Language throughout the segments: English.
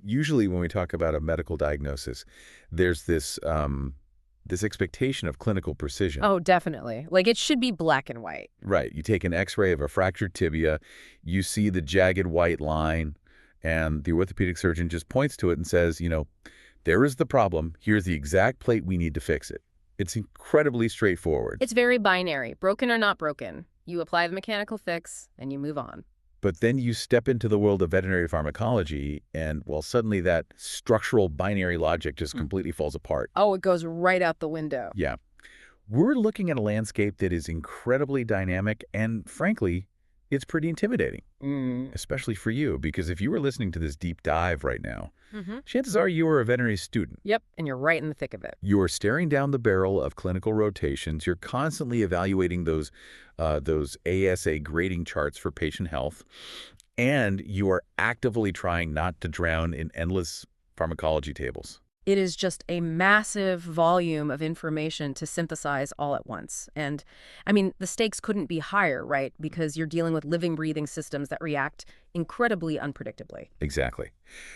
Usually when we talk about a medical diagnosis, there's this expectation of clinical precision. Oh, definitely. Like, it should be black and white. Right. You take an X-ray of a fractured tibia, you see the jagged white line, and the orthopedic surgeon just points to it and says, there is the problem. Here's the exact plate we need to fix it. It's incredibly straightforward. It's very binary, broken or not broken. You apply the mechanical fix, and you move on. But then you step into the world of veterinary pharmacology, and, well, suddenly that structural binary logic just completely falls apart. Oh, it goes right out the window. Yeah. We're looking at a landscape that is incredibly dynamic, and frankly, it's pretty intimidating, especially for you, because if you were listening to this deep dive right now, chances are you are a veterinary student. Yep, and you're right in the thick of it. You are staring down the barrel of clinical rotations. You're constantly evaluating those ASA grading charts for patient health, and you are actively trying not to drown in endless pharmacology tables. It is just a massive volume of information to synthesize all at once. And, I mean, the stakes couldn't be higher, right? Because you're dealing with living, breathing systems that react incredibly unpredictably. Exactly.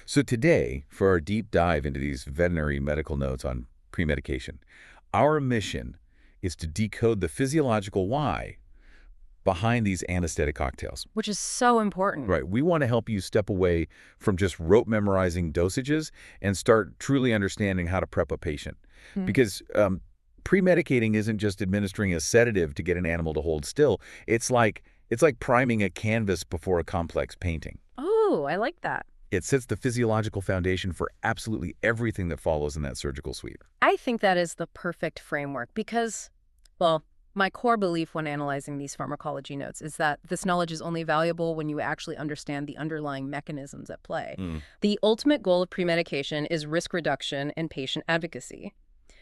So today, for our deep dive into these veterinary medical notes on premedication, our mission is to decode the physiological why behind these anesthetic cocktails. Which is so important. Right. We want to help you step away from just rote memorizing dosages and start truly understanding how to prep a patient. Because premedicating isn't just administering a sedative to get an animal to hold still. It's like priming a canvas before a complex painting. Oh, I like that. It sets the physiological foundation for absolutely everything that follows in that surgical suite. I think that is the perfect framework because, well, my core belief when analyzing these pharmacology notes is that this knowledge is only valuable when you actually understand the underlying mechanisms at play. The ultimate goal of premedication is risk reduction and patient advocacy.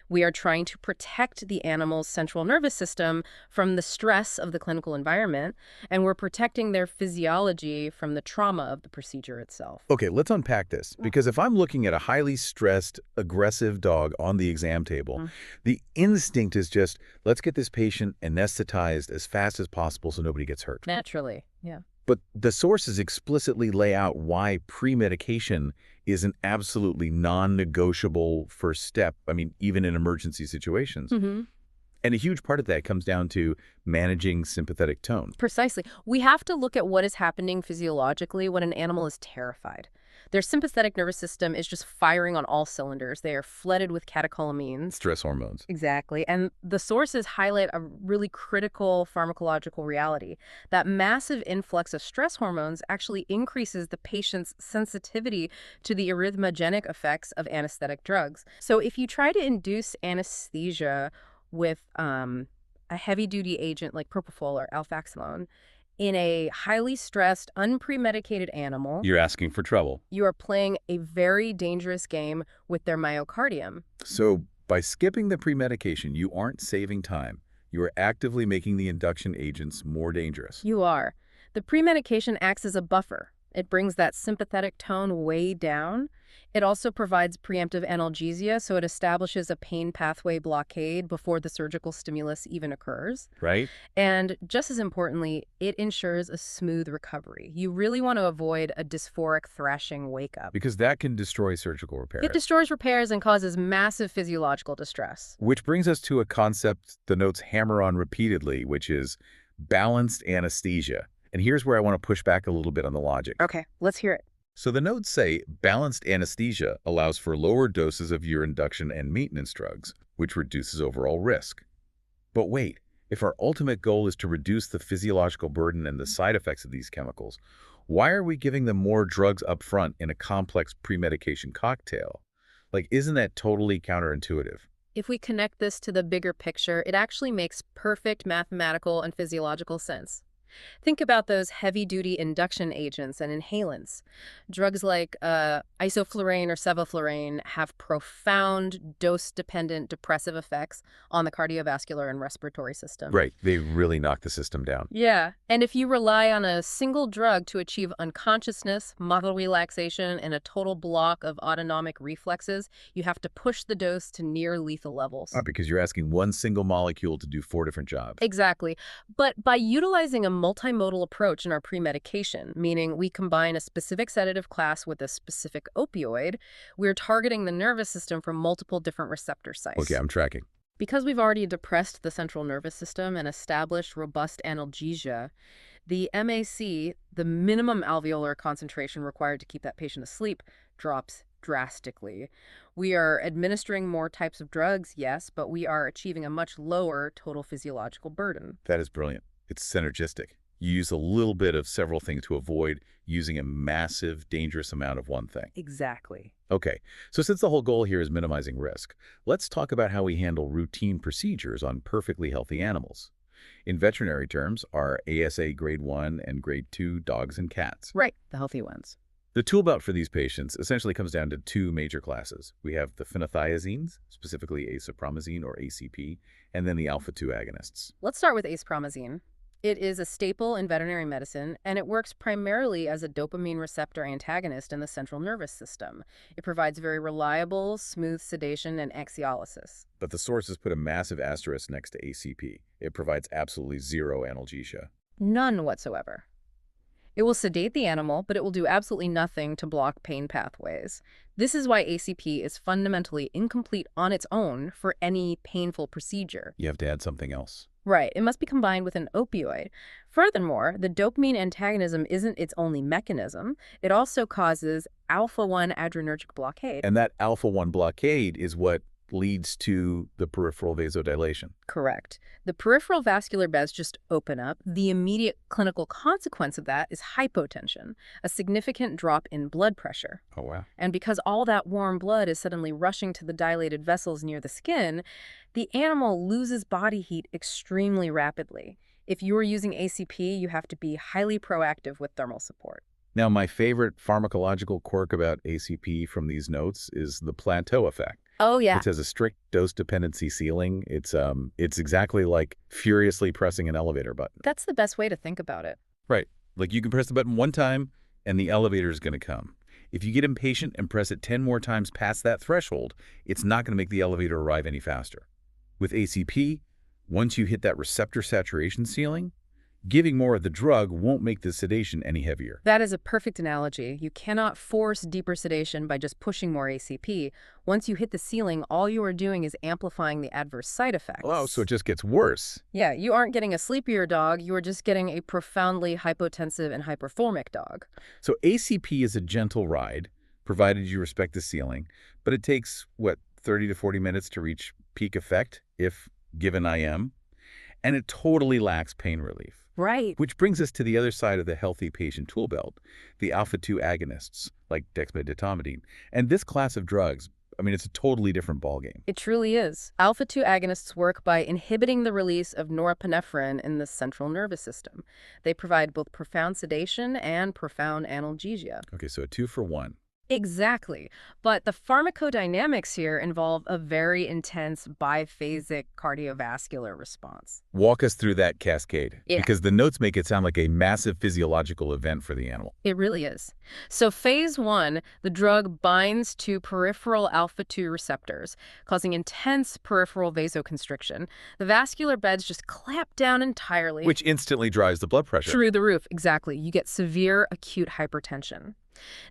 We are trying to protect the animal's central nervous system from the stress of the clinical environment, and we're protecting their physiology from the trauma of the procedure itself. Okay, let's unpack this, because if I'm looking at a highly stressed, aggressive dog on the exam table, the instinct is just, let's get this patient anesthetized as fast as possible so nobody gets hurt. Naturally, yeah. But the sources explicitly lay out why premedication is an absolutely non-negotiable first step, I mean, even in emergency situations. And a huge part of that comes down to managing sympathetic tone. Precisely. We have to look at what is happening physiologically when an animal is terrified. Their sympathetic nervous system is just firing on all cylinders. They are flooded with catecholamines. Stress hormones. Exactly. And the sources highlight a really critical pharmacological reality. That massive influx of stress hormones actually increases the patient's sensitivity to the arrhythmogenic effects of anesthetic drugs. So if you try to induce anesthesia with a heavy-duty agent like propofol or alfaxalone, in a highly stressed, unpremedicated animal, You're asking for trouble. you are playing a very dangerous game with their myocardium. So by skipping the premedication, you aren't saving time. You are actively making the induction agents more dangerous. You are. The premedication acts as a buffer. It brings that sympathetic tone way down. It also provides preemptive analgesia, so it establishes a pain pathway blockade before the surgical stimulus even occurs. Right? And just as importantly, it ensures a smooth recovery. You really want to avoid a dysphoric thrashing wake-up. Because that can destroy surgical repair. It destroys repairs and causes massive physiological distress. Which brings us to a concept the notes hammer on repeatedly, which is balanced anesthesia. And here's where I want to push back a little bit on the logic. Okay, let's hear it. So the notes say balanced anesthesia allows for lower doses of your induction and maintenance drugs, which reduces overall risk. But wait, if our ultimate goal is to reduce the physiological burden and the side effects of these chemicals, why are we giving them more drugs up front in a complex premedication cocktail? Like, isn't that totally counterintuitive? If we connect this to the bigger picture, it actually makes perfect mathematical and physiological sense. Think about those heavy-duty induction agents and inhalants. Drugs like isoflurane or sevoflurane have profound dose-dependent depressive effects on the cardiovascular and respiratory system. Right. They really knock the system down. Yeah. And if you rely on a single drug to achieve unconsciousness, muscle relaxation, and a total block of autonomic reflexes, you have to push the dose to near lethal levels. Because you're asking one single molecule to do 4 different jobs. Exactly. But by utilizing a multimodal approach in our premedication, meaning we combine a specific sedative class with a specific opioid. We're targeting the nervous system from multiple different receptor sites. Okay, I'm tracking. Because we've already depressed the central nervous system and established robust analgesia, the MAC, the minimum alveolar concentration required to keep that patient asleep, drops drastically. We are administering more types of drugs, yes, but we are achieving a much lower total physiological burden. That is brilliant. It's synergistic. You use a little bit of several things to avoid using a massive, dangerous amount of one thing. Exactly. Okay, so since the whole goal here is minimizing risk, let's talk about how we handle routine procedures on perfectly healthy animals. In veterinary terms, are ASA grade 1 and grade 2 dogs and cats. Right, the healthy ones. The tool belt for these patients essentially comes down to two major classes. We have the phenothiazines, specifically acepromazine or ACP, and then the alpha-2 agonists. Let's start with acepromazine. It is a staple in veterinary medicine, and it works primarily as a dopamine receptor antagonist in the central nervous system. It provides very reliable, smooth sedation and anxiolysis. But the sources put a massive asterisk next to ACP. It provides absolutely zero analgesia. None whatsoever. It will sedate the animal, but it will do absolutely nothing to block pain pathways. This is why ACP is fundamentally incomplete on its own for any painful procedure. You have to add something else. Right, it must be combined with an opioid. Furthermore, the dopamine antagonism isn't its only mechanism. It also causes alpha-1 adrenergic blockade. And that alpha-1 blockade is what leads to the peripheral vasodilation. Correct. The peripheral vascular beds just open up. The immediate clinical consequence of that is hypotension, a significant drop in blood pressure. Oh, wow. And because all that warm blood is suddenly rushing to the dilated vessels near the skin, the animal loses body heat extremely rapidly. If you are using ACP, you have to be highly proactive with thermal support. Now, my favorite pharmacological quirk about ACP from these notes is the plateau effect. Oh, yeah. It has a strict dose dependency ceiling. It's exactly like furiously pressing an elevator button. That's the best way to think about it. Right. Like you can press the button one time and the elevator is going to come. If you get impatient and press it 10 more times past that threshold, it's not going to make the elevator arrive any faster. With ACP, once you hit that receptor saturation ceiling, giving more of the drug won't make the sedation any heavier. That is a perfect analogy. You cannot force deeper sedation by just pushing more ACP. Once you hit the ceiling, all you are doing is amplifying the adverse side effects. Oh, so it just gets worse. Yeah, you aren't getting a sleepier dog. You are just getting a profoundly hypotensive and hyperthermic dog. So ACP is a gentle ride, provided you respect the ceiling, but it takes, 30 to 40 minutes to reach peak effect if given IM, and it totally lacks pain relief. Right. Which brings us to the other side of the healthy patient tool belt, the alpha-2 agonists, like dexmedetomidine. And this class of drugs, it's a totally different ballgame. It truly is. Alpha-2 agonists work by inhibiting the release of norepinephrine in the central nervous system. They provide both profound sedation and profound analgesia. Okay, so a 2-for-1. Exactly. But the pharmacodynamics here involve a very intense biphasic cardiovascular response. Walk us through that cascade, Yeah. because the notes make it sound like a massive physiological event for the animal. It really is. So phase 1, the drug binds to peripheral alpha-2 receptors, causing intense peripheral vasoconstriction. The vascular beds just clamp down entirely. Which instantly drives the blood pressure. Through the roof, exactly. You get severe acute hypertension.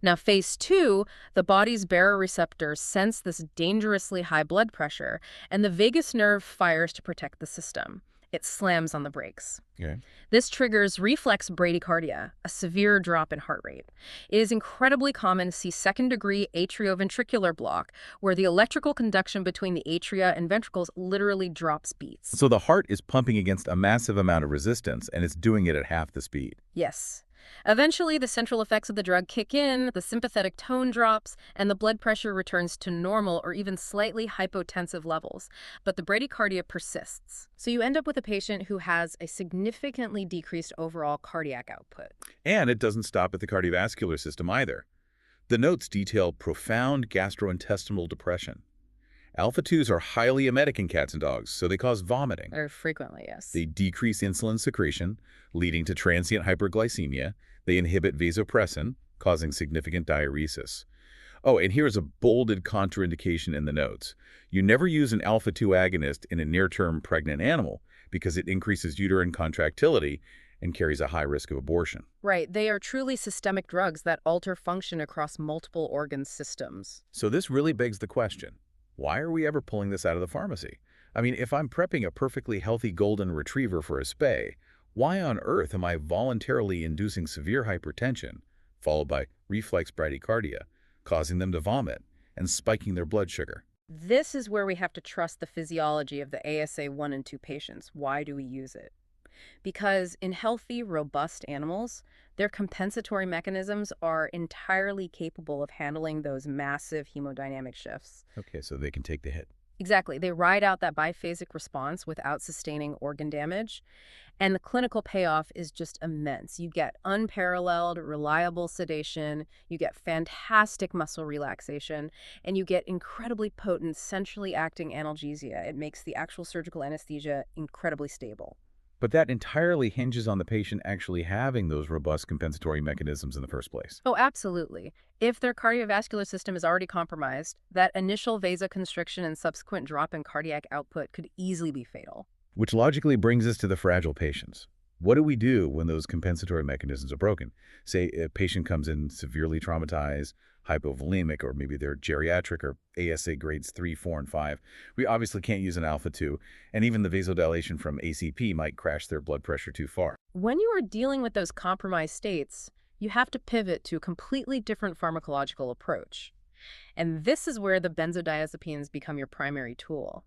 Now, phase 2, the body's baroreceptors sense this dangerously high blood pressure, and the vagus nerve fires to protect the system. It slams on the brakes. Okay. This triggers reflex bradycardia, a severe drop in heart rate. It is incredibly common to see second-degree atrioventricular block, where the electrical conduction between the atria and ventricles literally drops beats. So the heart is pumping against a massive amount of resistance, and it's doing it at half the speed. Yes. Eventually, the central effects of the drug kick in, the sympathetic tone drops, and the blood pressure returns to normal or even slightly hypotensive levels. But the bradycardia persists. So you end up with a patient who has a significantly decreased overall cardiac output. And it doesn't stop at the cardiovascular system either. The notes detail profound gastrointestinal depression. Alpha-2s are highly emetic in cats and dogs, so they cause vomiting. Or frequently, yes. They decrease insulin secretion, leading to transient hyperglycemia. They inhibit vasopressin, causing significant diuresis. Oh, and here's a bolded contraindication in the notes. You never use an alpha-2 agonist in a near-term pregnant animal because it increases uterine contractility and carries a high risk of abortion. Right, they are truly systemic drugs that alter function across multiple organ systems. So this really begs the question, why are we ever pulling this out of the pharmacy? I mean, if I'm prepping a perfectly healthy golden retriever for a spay, why on earth am I voluntarily inducing severe hypertension, followed by reflex bradycardia, causing them to vomit, and spiking their blood sugar? This is where we have to trust the physiology of the ASA 1 and 2 patients. Why do we use it? Because in healthy, robust animals, their compensatory mechanisms are entirely capable of handling those massive hemodynamic shifts. Okay, so they can take the hit. Exactly. They ride out that biphasic response without sustaining organ damage. And the clinical payoff is just immense. You get unparalleled, reliable sedation, you get fantastic muscle relaxation, and you get incredibly potent, centrally acting analgesia. It makes the actual surgical anesthesia incredibly stable. But that entirely hinges on the patient actually having those robust compensatory mechanisms in the first place. Oh, absolutely. If their cardiovascular system is already compromised, that initial vasoconstriction and subsequent drop in cardiac output could easily be fatal. Which logically brings us to the fragile patients. What do we do when those compensatory mechanisms are broken? Say a patient comes in severely traumatized, hypovolemic, or maybe they're geriatric or ASA grades 3, 4, and 5. We obviously can't use an alpha-2, and even the vasodilation from ACP might crash their blood pressure too far. When you are dealing with those compromised states, you have to pivot to a completely different pharmacological approach. And this is where the benzodiazepines become your primary tool.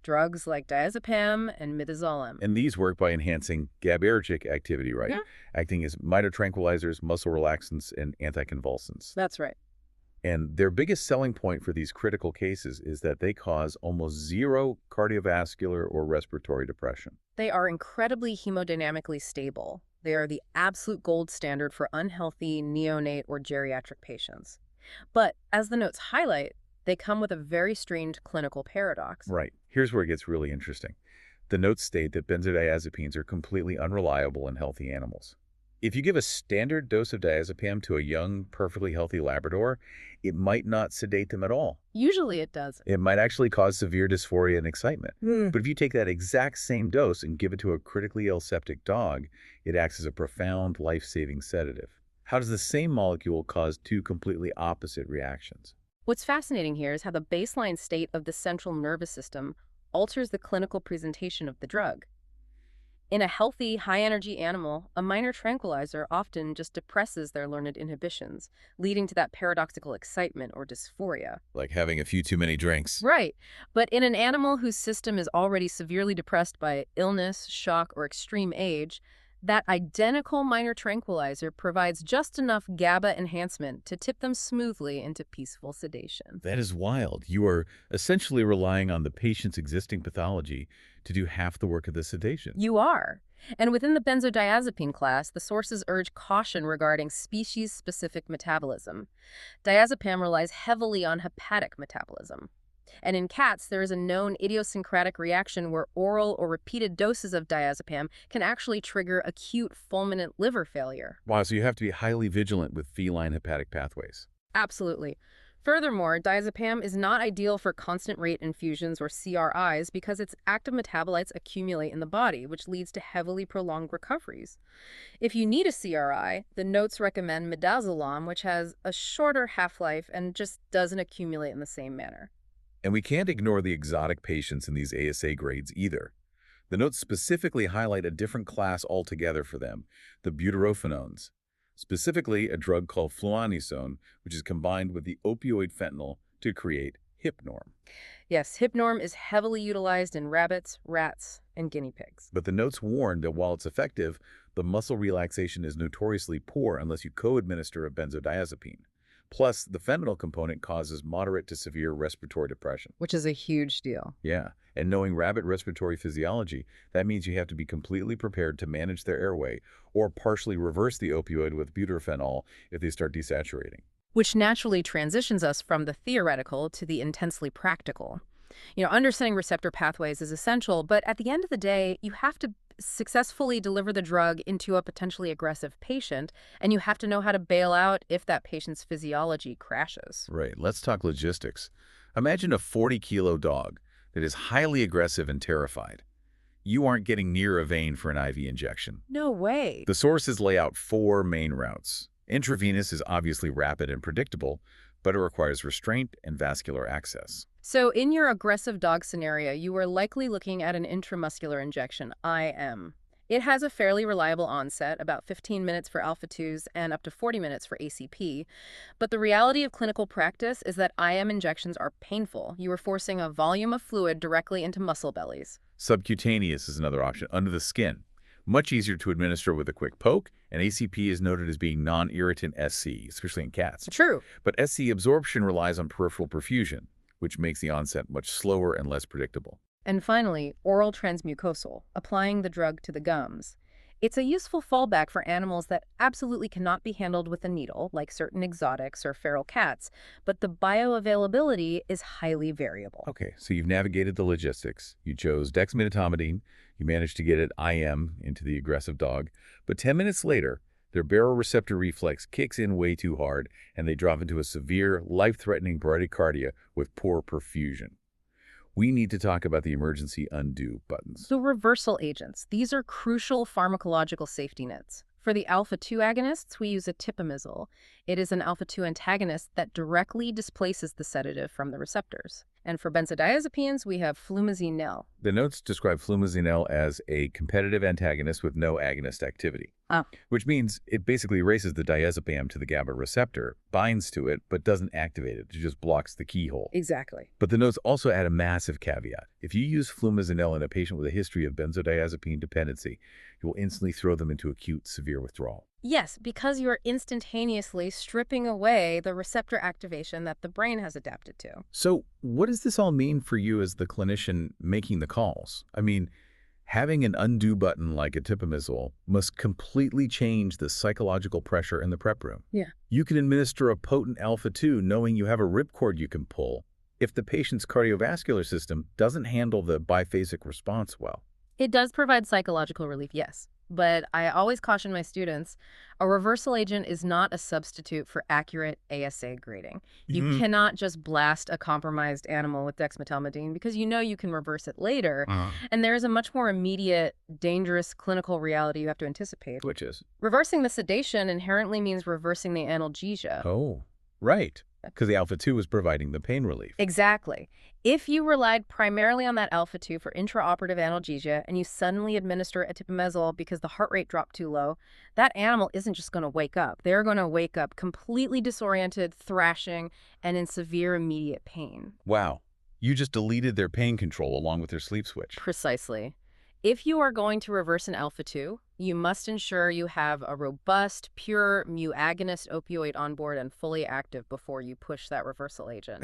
Drugs like diazepam and midazolam. And these work by enhancing GABAergic activity, right? Yeah. Acting as mitotransquilizers, muscle relaxants, and anticonvulsants. That's right. And their biggest selling point for these critical cases is that they cause almost zero cardiovascular or respiratory depression. They are incredibly hemodynamically stable. They are the absolute gold standard for unhealthy neonate or geriatric patients. But as the notes highlight, they come with a very strange clinical paradox. Right. Here's where it gets really interesting. The notes state that benzodiazepines are completely unreliable in healthy animals. If you give a standard dose of diazepam to a young, perfectly healthy Labrador, it might not sedate them at all. Usually it does. It might actually cause severe dysphoria and excitement. Mm. But if you take that exact same dose and give it to a critically ill septic dog, it acts as a profound, life-saving sedative. How does the same molecule cause two completely opposite reactions? What's fascinating here is how the baseline state of the central nervous system alters the clinical presentation of the drug. In a healthy, high-energy animal, a minor tranquilizer often just depresses their learned inhibitions, leading to that paradoxical excitement or dysphoria. Like having a few too many drinks. Right. But in an animal whose system is already severely depressed by illness, shock, or extreme age, that identical minor tranquilizer provides just enough GABA enhancement to tip them smoothly into peaceful sedation. That is wild. You are essentially relying on the patient's existing pathology to do half the work of the sedation. You are. And within the benzodiazepine class, the sources urge caution regarding species-specific metabolism. Diazepam relies heavily on hepatic metabolism. And in cats, there is a known idiosyncratic reaction where oral or repeated doses of diazepam can actually trigger acute fulminant liver failure. Wow, so you have to be highly vigilant with feline hepatic pathways. Absolutely. Furthermore, diazepam is not ideal for constant rate infusions or CRIs because its active metabolites accumulate in the body, which leads to heavily prolonged recoveries. If you need a CRI, the notes recommend midazolam, which has a shorter half-life and just doesn't accumulate in the same manner. And we can't ignore the exotic patients in these ASA grades either. The notes specifically highlight a different class altogether for them, the butyrophenones. Specifically, a drug called fluonisone, which is combined with the opioid fentanyl to create Hypnorm. Yes, Hypnorm is heavily utilized in rabbits, rats, and guinea pigs. But the notes warn that while it's effective, the muscle relaxation is notoriously poor unless you co-administer a benzodiazepine. Plus, the fentanyl component causes moderate to severe respiratory depression. Which is a huge deal. Yeah, and knowing rabbit respiratory physiology, that means you have to be completely prepared to manage their airway or partially reverse the opioid with butyrophenol if they start desaturating. Which naturally transitions us from the theoretical to the intensely practical. Understanding receptor pathways is essential, but at the end of the day, you have to successfully deliver the drug into a potentially aggressive patient, and you have to know how to bail out if that patient's physiology crashes. Right, let's talk logistics. Imagine a 40-kilo dog that is highly aggressive and terrified. you aren't getting near a vein for an IV injection. No way. The sources lay out 4 main routes. Intravenous is obviously rapid and predictable, but it requires restraint and vascular access. So in your aggressive dog scenario, you are likely looking at an intramuscular injection, IM. It has a fairly reliable onset, about 15 minutes for alpha-2s and up to 40 minutes for ACP. But the reality of clinical practice is that IM injections are painful. You are forcing a volume of fluid directly into muscle bellies. Subcutaneous is another option, under the skin. Much easier to administer with a quick poke, and ACP is noted as being non-irritant SC, especially in cats. True. But SC absorption relies on peripheral perfusion, which makes the onset much slower and less predictable. And finally, oral transmucosal, applying the drug to the gums. It's a useful fallback for animals that absolutely cannot be handled with a needle, like certain exotics or feral cats, but the bioavailability is highly variable. Okay, so you've navigated the logistics. You chose dexmedetomidine. You managed to get it IM into the aggressive dog. But 10 minutes later, their baroreceptor reflex kicks in way too hard, and they drop into a severe, life-threatening bradycardia with poor perfusion. We need to talk about the emergency undo buttons. So reversal agents, these are crucial pharmacological safety nets. For the alpha-2 agonists, we use atipamezole. It is an alpha-2 antagonist that directly displaces the sedative from the receptors. And for benzodiazepines, we have flumazenil. The notes describe flumazenil as a competitive antagonist with no agonist activity, which means it basically erases the diazepam to the GABA receptor, binds to it, but doesn't activate it. It just blocks the keyhole. Exactly. But the notes also add a massive caveat. If you use flumazenil in a patient with a history of benzodiazepine dependency, you will instantly throw them into acute severe withdrawal. Yes, because you're instantaneously stripping away the receptor activation that the brain has adapted to. So what does this all mean for you as the clinician making the calls? I mean, having an undo button like atipamezole must completely change the psychological pressure in the prep room. Yeah. You can administer a potent alpha-2 knowing you have a ripcord you can pull if the patient's cardiovascular system doesn't handle the biphasic response well. It does provide psychological relief, yes. But I always caution my students, a reversal agent is not a substitute for accurate ASA grading. You cannot just blast a compromised animal with dexmedetomidine because you know you can reverse it later. And there is a much more immediate, dangerous clinical reality you have to anticipate. Which is? Reversing the sedation inherently means reversing the analgesia. Oh, right. Because the alpha-2 was providing the pain relief. Exactly. If you relied primarily on that alpha-2 for intraoperative analgesia and you suddenly administer atipamezole because the heart rate dropped too low, that animal isn't just going to wake up. They're going to wake up completely disoriented, thrashing, and in severe immediate pain. Wow. You just deleted their pain control along with their sleep switch. Precisely. If you are going to reverse an alpha-2, you must ensure you have a robust, pure mu agonist opioid on board and fully active before you push that reversal agent.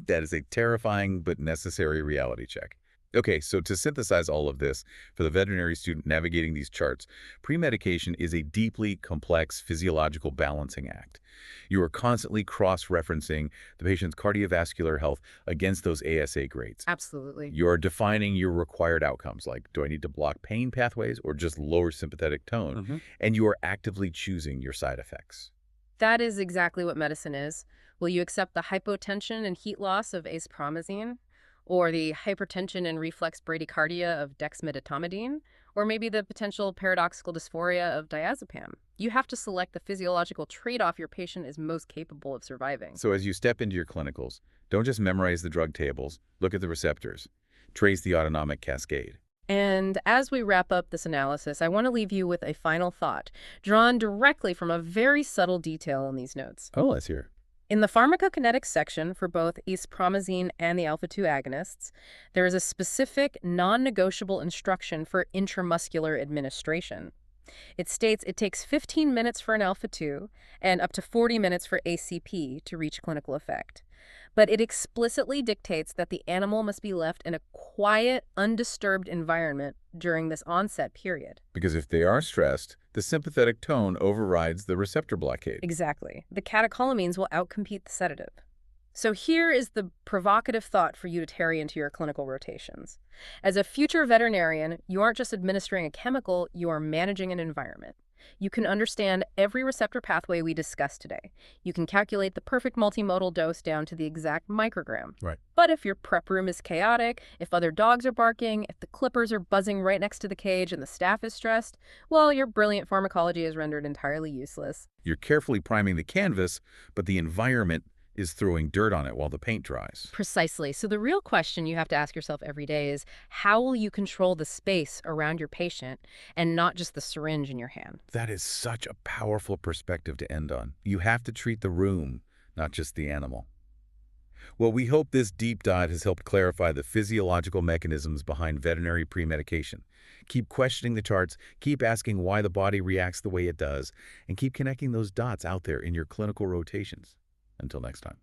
That is a terrifying but necessary reality check. Okay, so to synthesize all of this, for the veterinary student navigating these charts, premedication is a deeply complex physiological balancing act. You are constantly cross-referencing the patient's cardiovascular health against those ASA grades. Absolutely. You're defining your required outcomes, like do I need to block pain pathways or just lower sympathetic tone? And you are actively choosing your side effects. That is exactly what medicine is. Will you accept the hypotension and heat loss of acepromazine? Or the hypertension and reflex bradycardia of dexmedetomidine? Or maybe the potential paradoxical dysphoria of diazepam? You have to select the physiological trade-off your patient is most capable of surviving. So as you step into your clinicals, don't just memorize the drug tables, look at the receptors, trace the autonomic cascade. And as we wrap up this analysis, I want to leave you with a final thought, drawn directly from a very subtle detail in these notes. Oh, let's hear. In the pharmacokinetics section for both acepromazine and the alpha-2 agonists, there is a specific non-negotiable instruction for intramuscular administration. It states it takes 15 minutes for an alpha-2 and up to 40 minutes for ACP to reach clinical effect. But it explicitly dictates that the animal must be left in a quiet, undisturbed environment during this onset period. Because if they are stressed, the sympathetic tone overrides the receptor blockade. Exactly. The catecholamines will outcompete the sedative. So here is the provocative thought for you to carry into your clinical rotations. As a future veterinarian, you aren't just administering a chemical, you are managing an environment. You can understand every receptor pathway we discussed today. You can calculate the perfect multimodal dose down to the exact microgram. Right. But if your prep room is chaotic, if other dogs are barking, if the clippers are buzzing right next to the cage and the staff is stressed, well, your brilliant pharmacology is rendered entirely useless. You're carefully priming the canvas, but the environment is throwing dirt on it while the paint dries. Precisely. So the real question you have to ask yourself every day is, how will you control the space around your patient and not just the syringe in your hand? That is such a powerful perspective to end on. You have to treat the room, not just the animal. Well, we hope this deep dive has helped clarify the physiological mechanisms behind veterinary premedication. Keep questioning the charts, keep asking why the body reacts the way it does, and keep connecting those dots out there in your clinical rotations. Until next time.